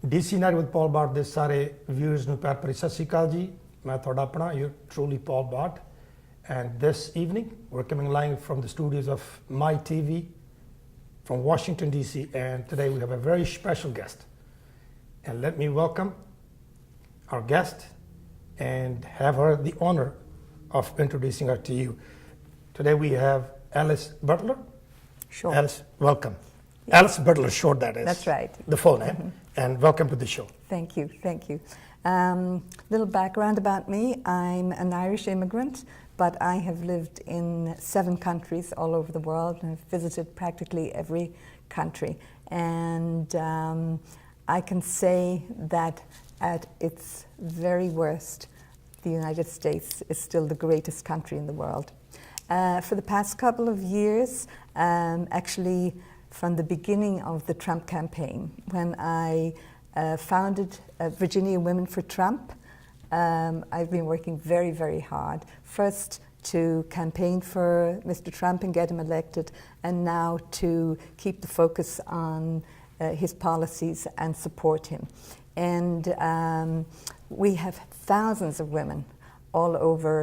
DC Night with Paul Bart ਦੇ ਸਾਰੇ viewers ਨੂੰ ਪਿਆਰ ਭਰੀ ਸਤਿ ਸ਼੍ਰੀ ਅਕਾਲ ਜੀ ਮੈਂ ਤੁਹਾਡਾ ਆਪਣਾ you're truly Paul Bart and this evening we're coming live from the studios of MYTV from Washington DC and today we have a very special guest and let me welcome our guest and have her the honor of introducing her to you. Today we have Alice Butler. Sure. Alice, welcome. Yes. Alice Butler-Short, that is. That's right. The full name. And welcome to the show. Thank you, thank you. Little background about me. I'm an Irish immigrant, but I have lived in 7 countries all over the world and have visited practically every country. And I can say that at its very worst, the United States is still the greatest country in the world. For the past couple of years, actually from the beginning of the Trump campaign, when I founded Virginia Women for Trump, I've been working very, very hard. First to campaign for Mr. Trump and get him elected, and now to keep the focus on his policies and support him. And we have thousands of women all over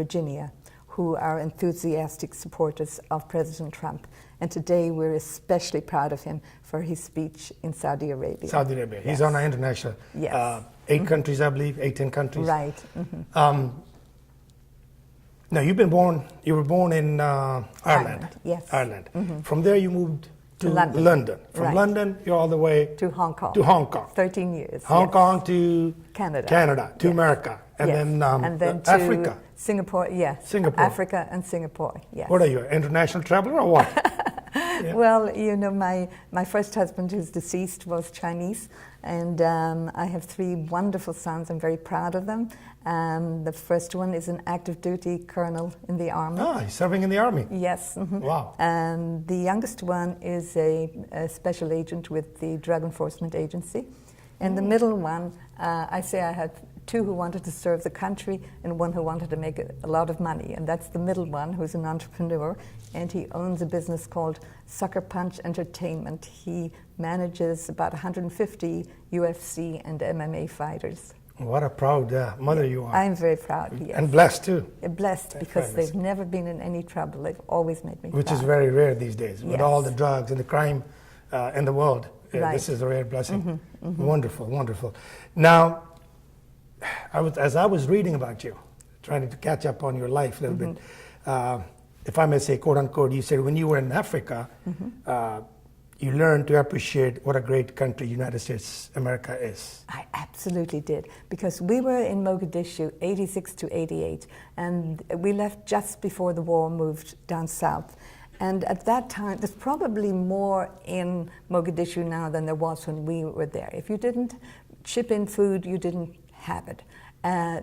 Virginia who are enthusiastic supporters of President Trump. And today we're especially proud of him for his speech in Saudi Arabia. Saudi Arabia. Yes. He's on our international. Yes. 8 countries, I believe, 10 countries. Right. Now, you were born in Ireland. Yes. Ireland. From there you moved to London. From Right. London, you're all the way To Hong Kong. To Hong Kong. 13 years. Hong yes. Kong to Canada. to Yes. America. And Yes. then, and then to Africa. Singapore, yes. Singapore. Africa and Singapore, yes. What are you, an international traveler or what? Yeah. Well, you know, my first husband, who's deceased, was Chinese, and I have 3 wonderful sons. I'm very proud of them. The first one is an active duty colonel in the army. Ah, he's serving in the army. Yes. Wow. The youngest one is a special agent with the Drug Enforcement Agency. And the middle one, I say I had 2 who wanted to serve the country and 1 who wanted to make a lot of money. And that's the middle one, who's an entrepreneur. And he owns a business called Sucker Punch Entertainment. He manages about 150 UFC and MMA fighters. What a proud mother you are. I'm very proud, yes. And blessed too. Blessed, because they've never been in any trouble. They've always made me proud. Which is very rare these days. With Yes. all the drugs and the crime in the world. Right. This is a rare blessing. Wonderful, wonderful. Now, as I was reading about you, trying to catch up on your life a little bit, if I may say, quote unquote, you said when you were in Africa, you learned to appreciate what a great country United States America is. I absolutely did, because we were in Mogadishu 86 to 88, and we left just before the war moved down south. And at that time, there's probably more in Mogadishu now than there was when we were there. If you didn't ship in food, you didn't have it.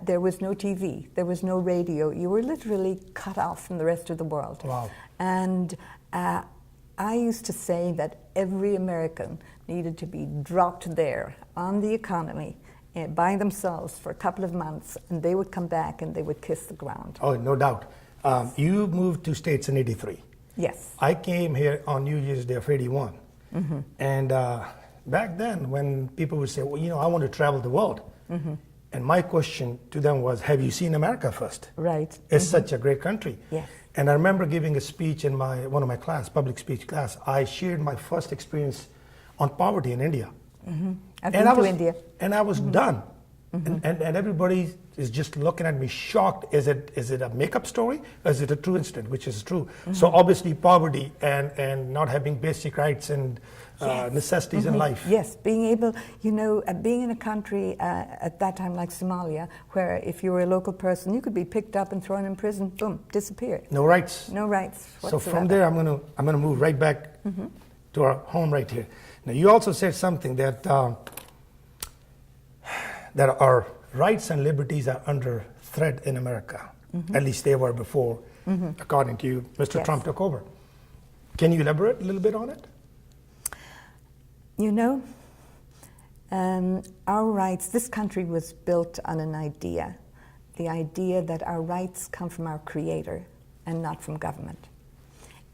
There was no TV, there was no radio. You were literally cut off from the rest of the world. Wow. And I used to say that every American needed to be dropped there on the economy by themselves for a couple of months, and they would come back and they would kiss the ground. Oh, no doubt. You moved to States in 83. Yes. I came here on New Year's Day of 81. And back then, when people would say, well, you know, I want to travel the world. And my question to them was, have you seen America first? Right. It's such a great country. Yes. And I remember giving a speech in one of my class, public speech class. I shared my first experience on poverty in India. I've been to India. And I was done. And everybody is just looking at me shocked. Is it a make-up story, or is it a true incident, which is true? So obviously poverty and not having basic rights and necessities in life. Yes, being able, you know, being in a country at that time like Somalia, where if you were a local person, you could be picked up and thrown in prison, boom, disappear. No rights. No rights whatsoever. So from there, I'm gonna move right back to our home right here. Now, you also said something that that our rights and liberties are under threat in America. At least they were before, according to you, Mr. Yes. Trump took over. Can you elaborate a little bit on it? You know, our rights, this country was built on an idea, the idea that our rights come from our Creator and not from government.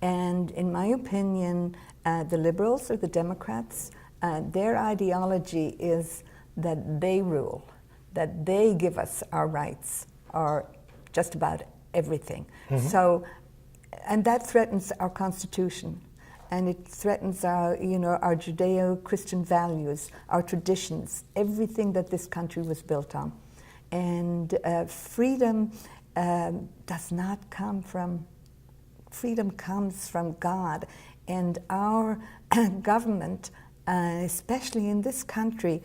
And in my opinion, the liberals or the Democrats Their ideology is that they rule, that they give us our rights, or just about everything. So, and that threatens our Constitution, and it threatens our, our Judeo-Christian values, our traditions, everything that this country was built on. And freedom does not come from, freedom comes from God. And our government, especially in this country,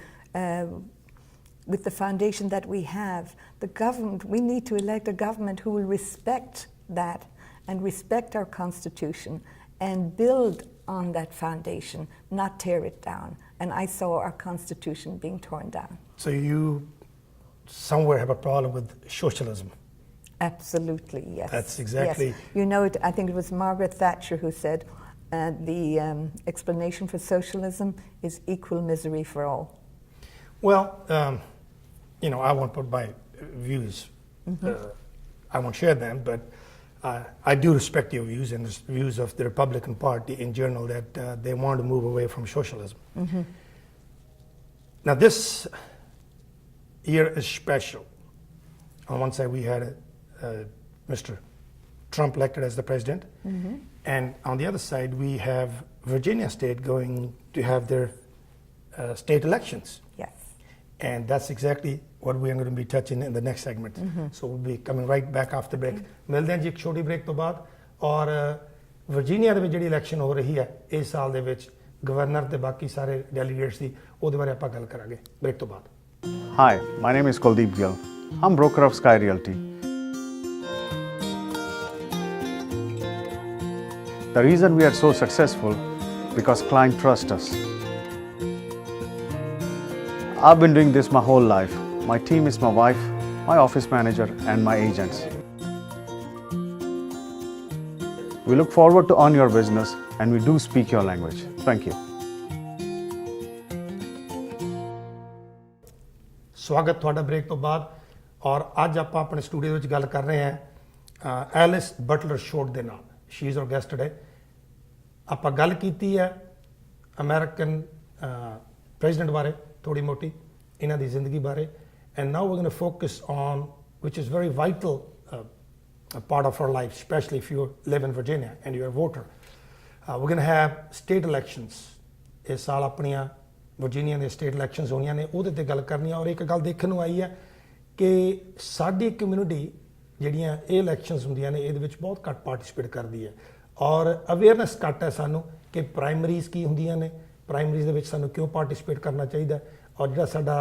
with the foundation that we have, the government, we need to elect a government who will respect that and respect our Constitution and build on that foundation, not tear it down. And I saw our Constitution being torn down. So you somewhere have a problem with socialism? Absolutely, yes. That's exactly... Yes. I think it was Margaret Thatcher who said, the explanation for socialism is equal misery for all. Well, I won't put my views, I won't share them, but I do respect your views and the views of the Republican Party in general, that they want to move away from socialism. Now this year is special. On one side we had Mr. Trump elected as the president, and on the other side we have Virginia State going to have their state elections. Yes. And that's exactly what we're going to be touching in the next segment. So we'll be coming right back after break. ਮਿਲਦੇ ਹਾਂ ਜੀ ਇੱਕ ਛੋਟੀ break ਤੋਂ ਬਾਅਦ, ਔਰ Virginia ਦੇ ਵਿੱਚ ਜਿਹੜੀ ਇਲੈਕਸ਼ਨ ਹੋ ਰਹੀ ਹੈ ਇਸ ਸਾਲ ਦੇ ਵਿੱਚ ਗਵਰਨਰ ਤੇ ਬਾਕੀ ਸਾਰੇ ਡੈਲੀਗੇਟਸ ਦੀ, ਉਹਦੇ ਬਾਰੇ ਆਪਾਂ ਗੱਲ ਕਰਾਂਗੇ ਬ੍ਰੇਕ ਤੋਂ ਬਾਅਦ. Hi, my name is Kuldeep Gill. I'm broker of Sky Realty. The reason we are so successful because clients trust us. I've been doing this my whole life. My team is my wife, my office manager, and my agents. We look forward to earn your business, and we do speak your language. Thank you. ਸਵਾਗਤ ਤੁਹਾਡਾ break ਤੋਂ ਬਾਅਦ, ਔਰ ਅੱਜ ਆਪਾਂ ਆਪਣੇ studio ਵਿੱਚ ਗੱਲ ਕਰ ਰਹੇ ਹਾਂ ਐਲਿਸ ਬਟਲਰ ਸ਼ੋਰਟ ਦੇ ਨਾਲ. She is our guest today. ਆਪਾਂ ਗੱਲ ਕੀਤੀ ਹੈ ਅਮਰੀਕਨ ਪ੍ਰੈਜ਼ੀਡੈਂਟ ਬਾਰੇ ਥੋੜੀ ਮੋਟੀ, ਇਹਨਾਂ ਦੀ ਜ਼ਿੰਦਗੀ ਬਾਰੇ, and now we're going to focus on, which is very vital a part of our life, especially if you live in Virginia and you're a voter. We're going to have state elections. ਇਸ ਸਾਲ ਆਪਣੀਆਂ Virginia ਦੇ state elections ਹੋਣੀਆਂ ਨੇ, ਉਹਦੇ ਤੇ ਗੱਲ ਕਰਨੀ ਆ. ਔਰ ਇੱਕ ਗੱਲ ਦੇਖਣ ਨੂੰ ਆਈ ਹੈ ਕਿ ਸਾਡੀ ਕਮਿਊਨਿਟੀ ਜਿਹੜੀਆਂ ਇਹ ਇਲੈਕਸ਼ਨਸ ਹੁੰਦੀਆਂ ਨੇ ਇਹਦੇ ਵਿੱਚ ਬਹੁਤ ਘੱਟ ਪਾਰਟਿਸਿਪੇਟ ਕਰਦੀ ਹੈ, ਔਰ ਅਵੇਅਰਨੈਸ ਘੱਟ ਹੈ ਸਾਨੂੰ ਕਿ ਪ੍ਰਾਇਮਰੀਜ਼ ਕੀ ਹੁੰਦੀਆਂ ਨੇ, ਪ੍ਰਾਇਮਰੀਜ਼ ਦੇ ਵਿੱਚ ਸਾਨੂੰ ਕਿਉਂ ਪਾਰਟਿਸਿਪੇਟ ਕਰਨਾ ਚਾਹੀਦਾ, ਔਰ ਜਿਹੜਾ ਸਾਡਾ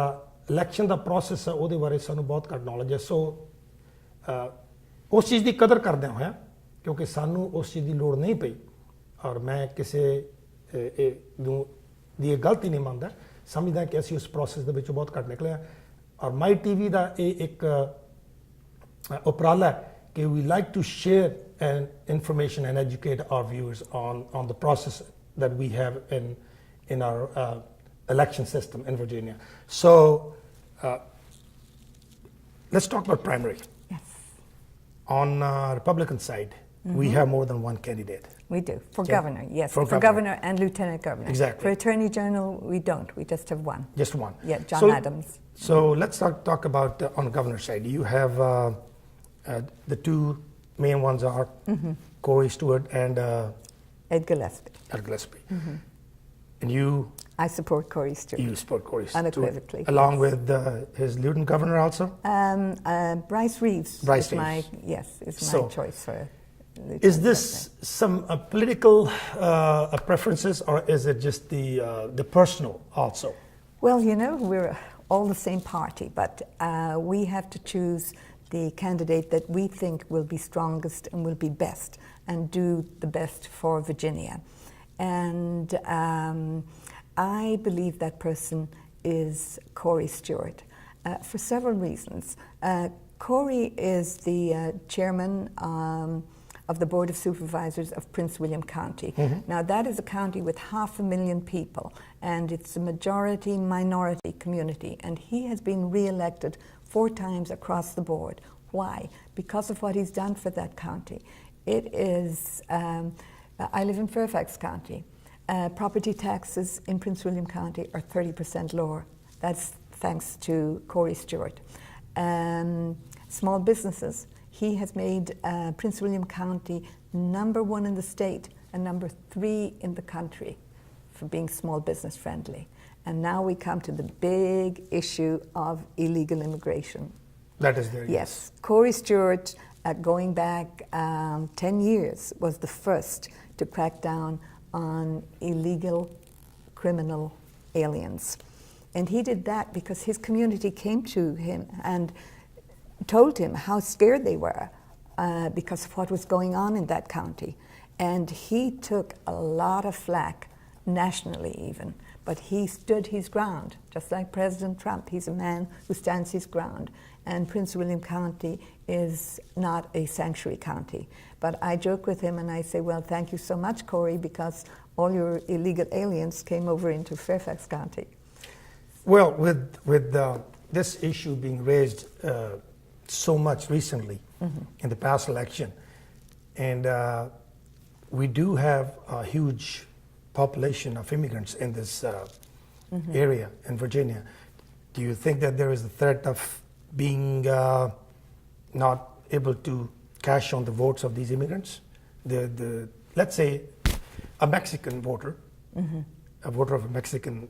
ਇਲੈਕਸ਼ਨ ਦਾ ਪ੍ਰੋਸੈਸ ਹੈ ਉਹਦੇ ਬਾਰੇ ਸਾਨੂੰ ਬਹੁਤ ਘੱਟ ਨੌਲੇਜ ਹੈ. ਸੋ ਉਸ ਚੀਜ਼ ਦੀ ਕਦਰ ਕਰਦਿਆਂ ਹੋਇਆ, ਕਿਉਂਕਿ ਸਾਨੂੰ ਉਸ ਚੀਜ਼ ਦੀ ਲੋੜ ਨਹੀਂ ਪਈ, ਔਰ ਮੈਂ ਕਿਸੇ ਦੀ ਇਹ ਗਲਤੀ ਨਹੀਂ ਮੰਨਦਾ, ਸਮਝਦਾ ਕਿ ਅਸੀਂ ਉਸ ਪ੍ਰੋਸੈਸ ਦੇ ਵਿੱਚੋਂ ਬਹੁਤ ਘੱਟ ਨਿਕਲੇ ਹਾਂ. ਔਰ ਮਾਈ ਟੀਵੀ ਦਾ ਇਹ ਇੱਕ ਉਪਰਾਲਾ ਹੈ ਕਿ we like to share information and educate our viewers on the process that we have in our election system in Virginia. So let's talk about primary. Yes. On Republican side, we have more than one candidate. We do. For governor, yes. For governor and lieutenant governor. Exactly. For attorney general, we don't. We just have one. Just one. Yeah, John Adams. So let's talk about on the governor's side. You have the two main ones are Corey Stewart and Ed Gillespie. Ed Gillespie. And you... I support Corey Stewart. You support Corey Stewart. Unequivocally. Along with his lieutenant governor also? Bryce Reeves. Bryce is Reeves. Is my choice for lieutenant Is this some political preferences, or is it just the personal also? Well, we're all the same party, but we have to choose the candidate that we think will be strongest and will be best and do the best for Virginia. And I believe that person is Corey Stewart for several reasons. Corey is the chairman of the Board of Supervisors of Prince William County. Now that is a county with 500,000 people, and it's a majority-minority community, and he has been re-elected 4 times across the board. Why? Because of what he's done for that county. It is, I live in Fairfax County, property taxes in Prince William County are 30% lower. That's thanks to Corey Stewart. Small businesses, he has made Prince William County #1 in the state and #3 in the country for being small business friendly. And now we come to the big issue of illegal immigration. That is there. Yes. Corey Stewart, going back 10 years, was the first to crack down on illegal criminal aliens. And he did that because his community came to him and told him how scared they were because of what was going on in that county. And he took a lot of flack, nationally even, but he stood his ground, just like President Trump. He's a man who stands his ground. And Prince William County is not a sanctuary county. But I joke with him and I say, well, thank you so much, Corey, because all your illegal aliens came over into Fairfax County. Well, with this issue being raised so much recently in the past election, and we do have a huge population of immigrants in this area in Virginia. Do you think that there is a threat of being not able to cash on the votes of these immigrants? Let's say a Mexican voter, a voter of Mexican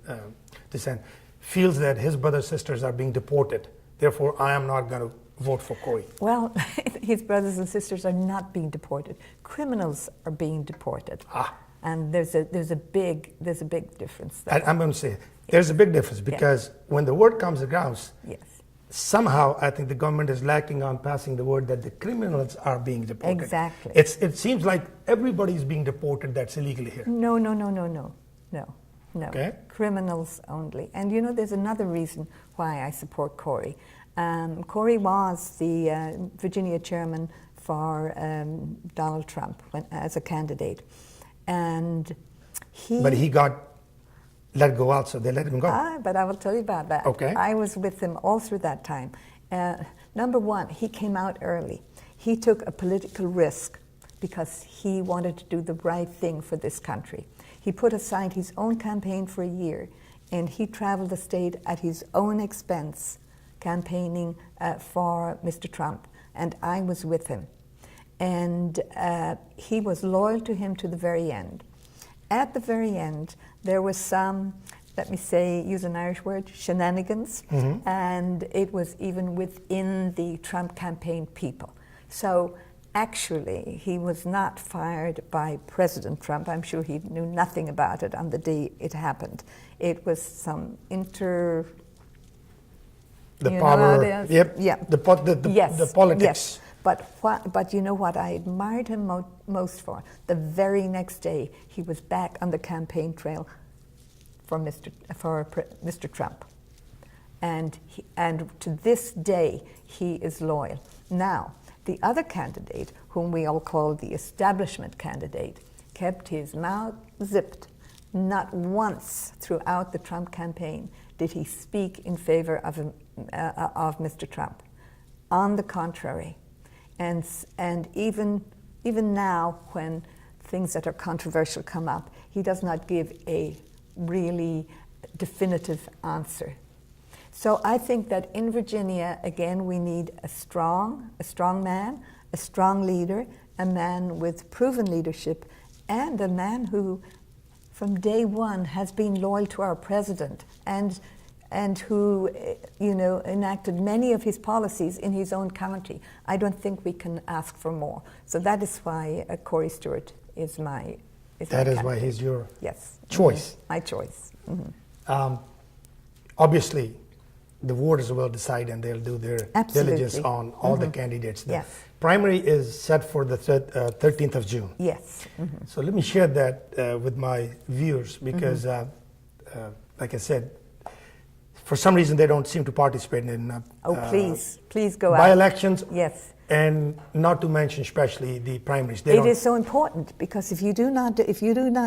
descent, feels that his brothers and sisters are being deported. Therefore, I am not going to vote for Corey. Well, his brothers and sisters are not being deported. Criminals are being deported. And there's a big difference there. I'm going to say there's a big difference because when the word comes across, somehow I think the government is lacking on passing the word that the criminals are being deported. Exactly. It seems like everybody's being deported that's illegally here. No. Okay. Criminals only. And you know, there's another reason why I support Corey. Corey was the Virginia chairman for Donald Trump as a candidate. And But he got let go also. They let him go. But I will tell you about that. Okay. I was with him all through that time. Number one, he came out early. He took a political risk because he wanted to do the right thing for this country. He put aside his own campaign for a year, and he traveled the state at his own expense, campaigning for Mr. Trump, and I was with him. And he was loyal to him to the very end. At the very end, there was some, let me say, use an Irish word, shenanigans, and it was even within the Trump campaign people. So actually, he was not fired by President Trump. I'm sure he knew nothing about it on the day it happened. It was some the power, the politics. Yes. But you know what I admired him most for? The very next day, he was back on the campaign trail for Mr. Trump. And to this day, he is loyal. Now, the other candidate, whom we all call the establishment candidate, kept his mouth zipped. Not once throughout the Trump campaign did he speak in favor of Mr. Trump. On the contrary. And even now, when things that are controversial come up, he does not give a really definitive answer. So I think that in Virginia, again, we need a strong man, a strong leader, a man with proven leadership, and a man who, from day one, has been loyal to our president and who, enacted many of his policies in his own county. I don't think we can ask for more. So that is why Corey Stewart is my candidate. Why he's your choice. My choice. Obviously, the voters will decide and they'll do their diligence on all the candidates. The primary is set for the 13th of June. Yes. So let me share that with my viewers because, like I said, for some reason they don't seem to participate in please go out. By-elections. Yes. And not to mention especially the primaries. It is so important because if you do not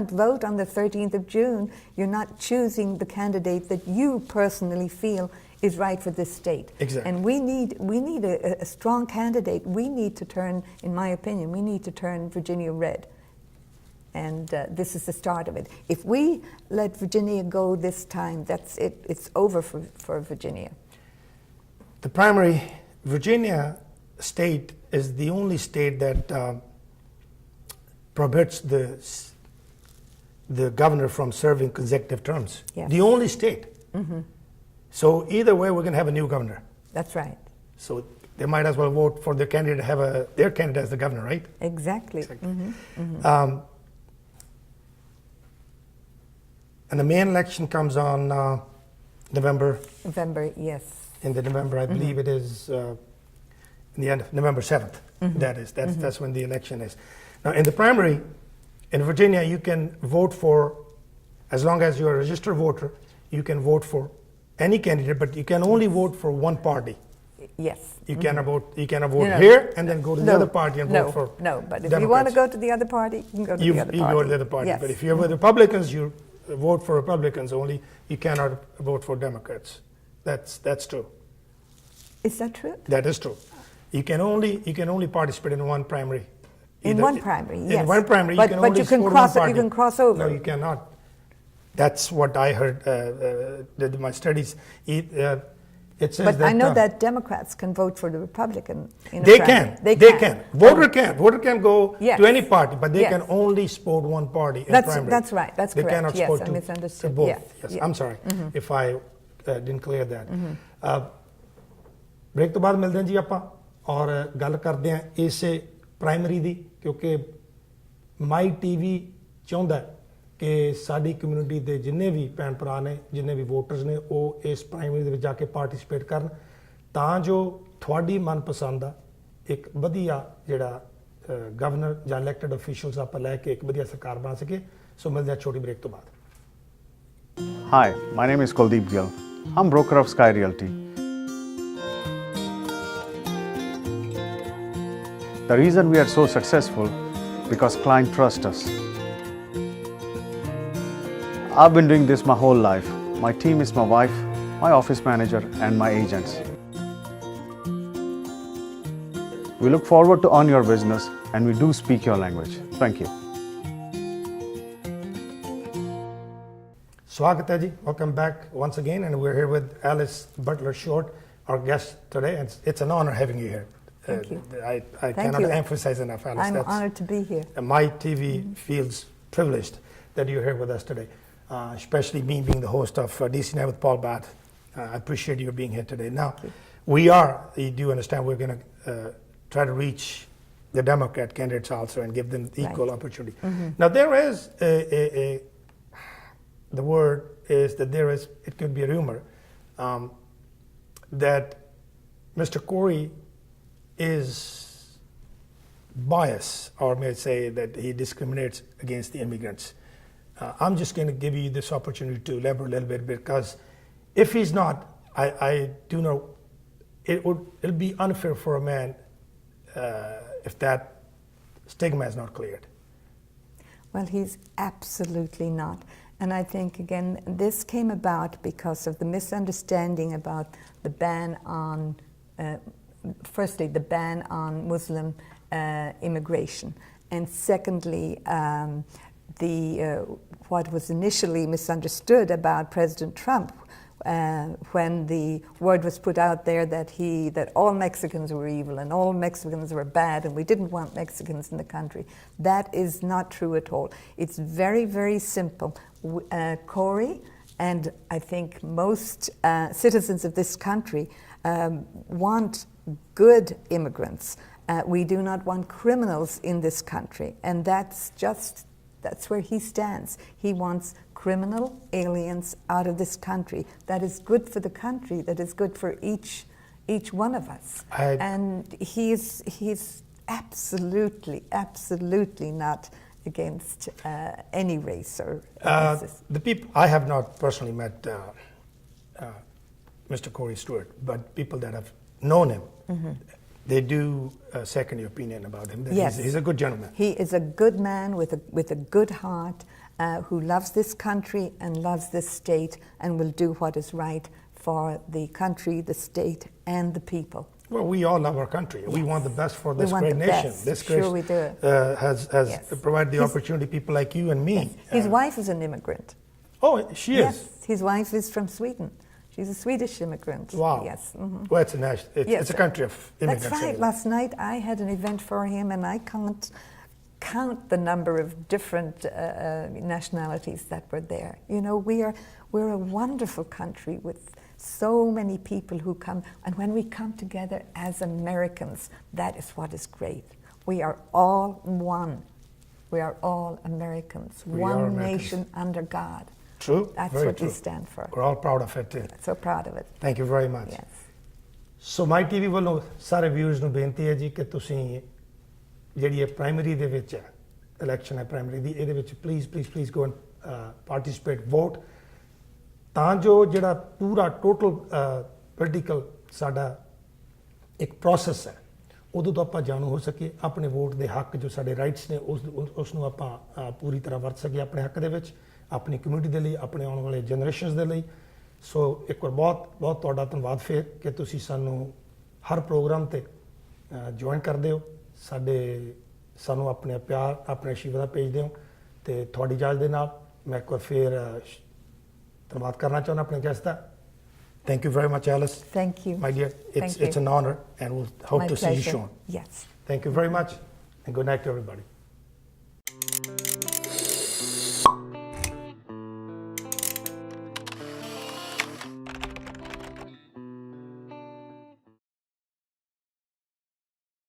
vote on the 13th of June, you're not choosing the candidate that you personally feel is right for this state. Exactly. And we need a strong candidate. We need to turn, in my opinion, Virginia red. And this is the start of it. If we let Virginia go this time, that's it. It's over for Virginia. The primary, Virginia state is the only state that prohibits the governor from serving consecutive terms. Yes. The only state. So either way, we're going to have a new governor. That's right. So they might as well vote for their candidate to have their candidate as the governor, right? Exactly. And the main election comes on November. November, yes. In the November, I believe it is in the end of November 7th. That's when the election is. Now, in the primary, in Virginia, you can vote for, as long as you're a registered voter, you can vote for any candidate, but you can only vote for one party. Yes. You cannot vote. You cannot vote here and then go to the other party and vote for. No, but if Democrats. you want to go to the other party, you can go to the other party. You go to the other party. Yes. But if you're with Republicans, you vote for Republicans only. You cannot vote for Democrats. That's true. Is that true? That is true. You can only participate in one primary. In one primary, yes. In one primary, but, you can but only you can support cross. one party. You can cross over. No, you cannot. That's what I heard. Did my studies. It says but that. I know that Democrats can vote for the Republican. In They a can. primary. They can. Voter can. Voter can go Yes. to any party, but they Yes. can only support one party in That's primary. that's right. That's They correct. cannot Yes, support I to misunderstood. both. Yes. Yes. Yeah. I'm sorry if I didn't clear that. Break ਤੋਂ ਬਾਅਦ ਮਿਲਦੇ ਹਾਂ ਜੀ ਆਪਾਂ ਔਰ ਗੱਲ ਕਰਦੇ ਹਾਂ ਇਸੇ ਪ੍ਰਾਇਮਰੀ ਦੀ ਕਿਉਂਕਿ ਮਾਈ ਟੀਵੀ ਚਾਹੁੰਦਾ ਕਿ ਸਾਡੀ ਕਮਿਊਨਿਟੀ ਦੇ ਜਿੰਨੇ ਵੀ ਭੈਣ ਭਰਾ ਨੇ ਜਿੰਨੇ ਵੀ ਵੋਟਰਸ ਨੇ ਉਹ ਇਸ ਪ੍ਰਾਇਮਰੀ ਦੇ ਵਿੱਚ ਜਾ ਕੇ ਪਾਰਟਿਸਿਪੇਟ ਕਰਨ ਤਾਂ ਜੋ ਤੁਹਾਡੀ ਮਨਪਸੰਦ ਦਾ ਇੱਕ ਵਧੀਆ ਜਿਹੜਾ ਗਵਰਨਰ ਜਾਂ ਇਲੈਕਟਡ ਅਫੀਸ਼ੀਅਲਸ ਆਪਾਂ ਲੈ ਕੇ ਇੱਕ ਵਧੀਆ ਸਰਕਾਰ ਬਣਾ ਸਕੀਏ ਸੋ ਮਿਲਦੇ ਹਾਂ ਛੋਟੀ ਬ੍ਰੇਕ ਤੋਂ ਬਾਅਦ Hi, my name is Kuldeep Gill. I'm broker of Sky Realty. The reason we are so successful because clients trust us. I've been doing this my whole life. My team is my wife, my office manager and my agents. We look forward to earn your business and we do speak your language. Thank you. Swagat ji, welcome back once again, and we're here with Alice Butler-Short, our guest today, and it's an honor having you here. Thank you. I cannot emphasize enough, Alice. I'm honored to be here. MYTV feels privileged that you're here with us today, especially me being the host of DC Night with Paul Bath. I appreciate you being here today. Now, you do understand we're going to try to reach the Democrat candidates also and give them equal opportunity. Now, there is the word is that it could be a rumor that Mr. Corey is biased, or may I say that he discriminates against the immigrants. I'm just going to give you this opportunity to elaborate a little bit, because if he's not, I do know it'll be unfair for a man if that stigma is not cleared. Well, he's absolutely not. And I think, again, this came about because of the misunderstanding about the ban on, firstly, the ban on Muslim immigration. And secondly, what was initially misunderstood about President Trump when the word was put out there that all Mexicans were evil and all Mexicans were bad and we didn't want Mexicans in the country. That is not true at all. It's very, very simple. Corey and I think most citizens of this country want good immigrants. We do not want criminals in this country, and that's where he stands. He wants criminal aliens out of this country. That is good for the country. That is good for each one of us. And he's absolutely not against any race or the people. I have not personally met Mr. Corey Stewart, but people that have known him, they do second your opinion about him. That yes, he's a good gentleman. He is a good man with a good heart, who loves this country and loves this state and will do what is right for the country, the state, and the people. Well, we all love our country. We Yes. want the best for We this want great the nation. best. This Sure great we do. has Yes. provided the His- opportunity people like you and me. His wife is an immigrant. Oh, she is. Yes, his wife is from Sweden. She's a Swedish immigrant. Wow. Yes. Mhm. Well, it's Yes. it's a country of immigrants. That's right. anyway. Last night I had an event for him, and I can't count the number of different nationalities that were there. You know, we're a wonderful country with so many people who come, and when we come together as Americans, that is what is great. We are all one. We are all Americans. We are one Americans. nation under God. True. That's very what true. we stand for. We're all proud of it too. So proud of it. Thank you very much. Yes. So my TV ਵੱਲੋਂ ਸਾਰੇ viewers ਨੂੰ ਬੇਨਤੀ ਹੈ ਜੀ ਕਿ ਤੁਸੀਂ ਜਿਹੜੀ ਇਹ ਪ੍ਰਾਇਮਰੀ ਦੇ ਵਿੱਚ ਹੈ ਇਲੈਕਸ਼ਨ ਹੈ ਪ੍ਰਾਇਮਰੀ ਦੀ ਇਹਦੇ ਵਿੱਚ please go and participate vote ਤਾਂ ਜੋ ਜਿਹੜਾ ਪੂਰਾ ਟੋਟਲ ਪੋਲੀਟੀਕਲ ਸਾਡਾ ਇੱਕ ਪ੍ਰੋਸੈਸ ਹੈ ਉਦੋਂ ਤੋਂ ਆਪਾਂ ਜਾਣੂ ਹੋ ਸਕੇ ਆਪਣੇ ਵੋਟ ਦੇ ਹੱਕ ਜੋ ਸਾਡੇ ਰਾਈਟਸ ਨੇ ਉਸ ਨੂੰ ਆਪਾਂ ਪੂਰੀ ਤਰ੍ਹਾਂ ਵਰਤ ਸਕੀਏ ਆਪਣੇ ਹੱਕ ਦੇ ਵਿੱਚ ਆਪਣੀ ਕਮਿਊਨਿਟੀ ਦੇ ਲਈ ਆਪਣੇ ਆਉਣ ਵਾਲੇ ਜਨਰੇਸ਼ਨਸ ਦੇ ਲਈ ਸੋ ਇੱਕ ਵਾਰ ਬਹੁਤ ਤੁਹਾਡਾ ਧੰਨਵਾਦ ਫਿਰ ਕਿ ਤੁਸੀਂ ਸਾਨੂੰ ਹਰ ਪ੍ਰੋਗਰਾਮ ਤੇ ਜੁਆਇਨ ਕਰਦੇ ਹੋ ਸਾਨੂੰ ਆਪਣੇ ਪਿਆਰ ਆਪਣੇ ਆਸ਼ੀਰਵਾਦ ਭੇਜਦੇ ਹੋ ਤੇ ਤੁਹਾਡੀ ਇਜਾਜ਼ਤ ਦੇ ਨਾਲ ਮੈਂ ਇੱਕ ਵਾਰ ਫਿਰ ਧੰਨਵਾਦ ਕਰਨਾ ਚਾਹੁੰਦਾ ਆਪਣੇ guest the Thank you very much, Alice. Thank you. My dear, Thank you. it's an honor and we'll hope My to see you pleasure. soon. Yes. Thank you very much and good night to everybody.